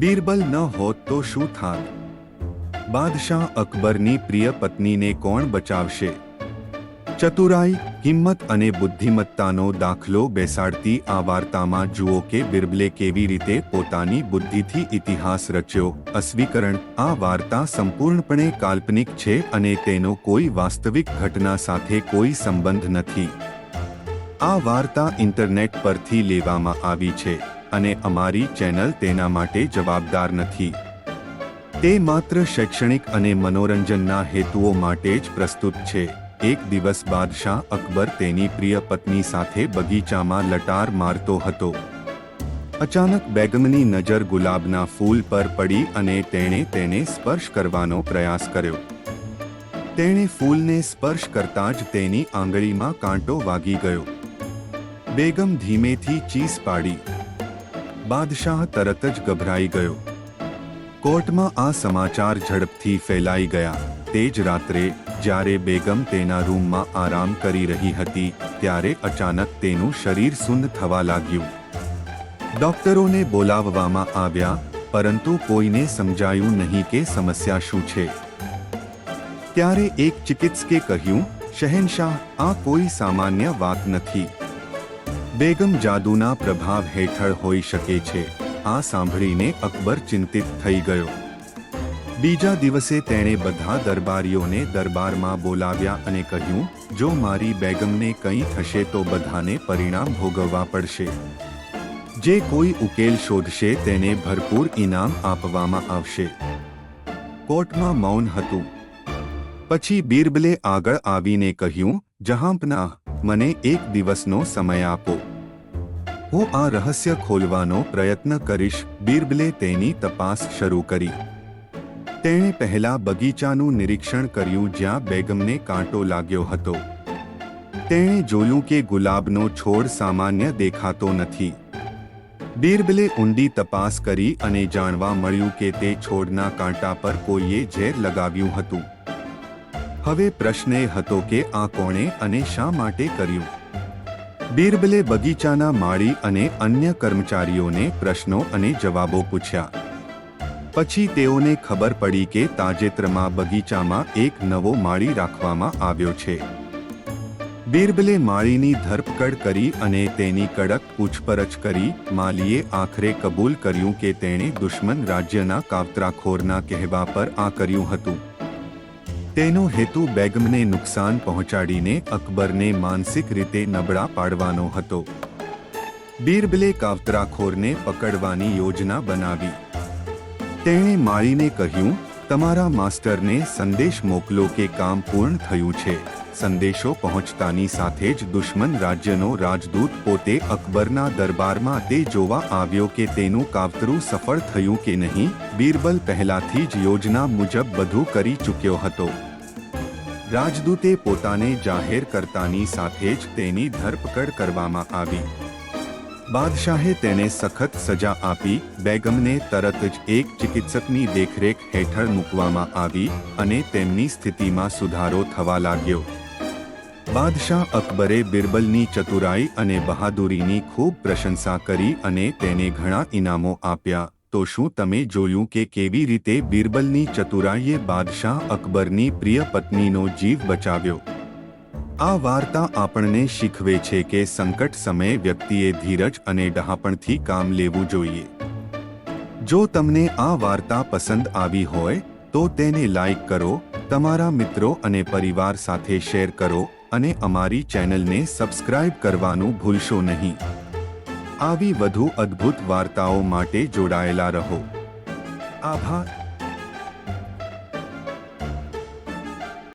બીરબલ ન હોત તો શું થાત? બાદશાહ અકબરની પ્રિય પત્નીને કોણ બચાવશે? ચતુરાઈ, હિંમત અને બુદ્ધિમત્તાનો દાખલો બેસાડતી આ વાર્તામાં જુઓ કે બિરબલે કેવી રીતે પોતાની બુદ્ધિથી ઇતિહાસ રચ્યો. અસ્વીકરણ: આ વાર્તા સંપૂર્ણપણે કાલ્પનિક છે અને તેનો કોઈ વાસ્તવિક ઘટના સાથે કોઈ સંબંધ નથી. આ વાર્તા ઇન્ટરનેટ પરથી લેવામાં આવી છે અને અમારી ચેનલ તેના માટે જવાબદાર નથી. તે માત્ર શૈક્ષણિક અને મનોરંજનના હેતુઓ માટે જ પ્રસ્તુત છે. એક દિવસ બાદશાહ અકબર તેની પ્રિય પત્ની સાથે બગીચામાં લટાર મારતો હતો. અચાનક બેગમની નજર ગુલાબના ફૂલ પર પડી અને તેણે તેને સ્પર્શ કરવાનો પ્રયાસ કર્યો. તેણે ફૂલને સ્પર્શ કરતાં જ તેની આંગળીમાં કાંટો વાગી ગયો. બેગમ ધીમેથી ચીસ પાડી. બાદશાહ તરત જ ગભરાઈ ગયો. કોર્ટમાં આ સમાચાર ઝડપથી ફેલાઈ ગયા. તે જ રાત્રે જ્યારે બેગમ તેના રૂમમાં આરામ કરી રહી હતી ત્યારે અચાનક તેનું શરીર સૂન થવા લાગ્યું. ડોક્ટરોને બોલાવવામાં આવ્યા, પરંતુ કોઈને સમજાયું નહીં કે સમસ્યા શું છે. ત્યારે એક ચિકિત્સકે કહ્યું, શહેનશાહ, આ કોઈ સામાન્ય વાત નથી. બેગમ જાદુના પ્રભાવ હેઠળ હોઈ શકે છે. આ સાંભળીને અકબર ચિંતિત થઈ ગયો. બીજા દિવસે તેણે બધા દરબારીઓને દરબારમાં બોલાવ્યા અને કહ્યું, જો મારી બેગમને કંઈ થશે તો બધાને પરિણામ ભોગવવા પડશે. જે કોઈ ઉકેલ શોધશે તેને ભરપૂર ઇનામ આપવામાં આવશે. કોર્ટમાં મૌન હતું. પછી બીરબલે આગળ આવીને કહ્યું, જહાંપનાહ, મને એક દિવસનો સમય આપો. હું આ રહસ્ય ખોલવાનો પ્રયત્ન કરીશ. બીરબલે તેની તપાસ શરૂ કરી. તેણે પહેલા બગીચાનું નિરીક્ષણ કર્યું જ્યાં બેગમને કાંટો લાગ્યો હતો. તેણે જોયું કે ગુલાબનો છોડ સામાન્ય દેખાતો નથી. બીરબલે ઊંડી તપાસ કરી અને જાણવા મળ્યું કે તે છોડના કાંટા પર કોઈએ ઝેર લગાવ્યું હતું. હવે પ્રશ્ન એ હતો કે આ કોણે અને શા માટે કર્યું? બીરબલે બગીચાના માળી અને અન્ય કર્મચારીઓને પ્રશ્નો અને જવાબો પૂછ્યા. પછી તેઓને ખબર પડી કે તાજેતરમાં બગીચામાં એક નવો માળી રાખવામાં આવ્યો છે. બીરબલે માળીની ધરપકડ કરી અને તેની કડક પૂછપરછ કરી. માલીએ આખરે કબૂલ કર્યું કે તેણે દુશ્મન રાજ્યના કાવતરાખોરના કહેવા પર આ કર્યું હતું. તેનો હેતુ બેગમને નુકસાન પહોંચાડીને અકબરને માનસિક રીતે નબળા પાડવાનો હતો. બીરબલે કાવતરાખોરને પકડવાની યોજના બનાવી. તેણે માળીને કહ્યું, તમારા માસ્ટરને સંદેશ મોકલો કે કામ પૂર્ણ થયું છે. સંદેશો પહોંચતાની સાથે જ દુશ્મન રાજ્યનો રાજદૂત પોતે અકબરના દરબારમાં તે જોવા આવ્યો કે તેનું કાવતરું સફળ થયું કે નહીં. બીરબલ પહેલાથી જ યોજના મુજબ બધું કરી ચૂક્યો હતો. રાજદૂતે પોતાને જાહેર કરતાની સાથે જ તેની ધરપકડ કરવામાં આવી. બાદશાહે તેને સખત સજા આપી. બેગમને તરત જ એક ચિકિત્સકની દેખરેખ હેઠળ મૂકવામાં આવી અને તેમની સ્થિતિમાં સુધારો થવા લાગ્યો. બાદશાહ અકબરે બિરબલની ચતુરાઈ અને બહાદુરીની ખૂબ પ્રશંસા કરી અને તેને ઘણા ઇનામો આપ્યા. તો શું તમે જોયું કે કેવી રીતે બિરબલની ચતુરાઈએ બાદશાહ અકબરની પ્રિય પત્નીનો જીવ બચાવ્યો? આ વાર્તા આપણને શીખવે છે કે સંકટ સમયે વ્યક્તિએ ધીરજ અને ડહાપણથી કામ લેવું જોઈએ. જો તમને આ વાર્તા પસંદ આવી હોય તો તેને લાઈક કરો, તમારા મિત્રો અને પરિવાર સાથે શેર કરો અને અમારી ચેનલને સબસ્ક્રાઇબ કરવાનું ભૂલશો નહીં. આવી વધુ અદ્ભુત વાર્તાઓ માટે જોડાયેલા રહો. આભાર.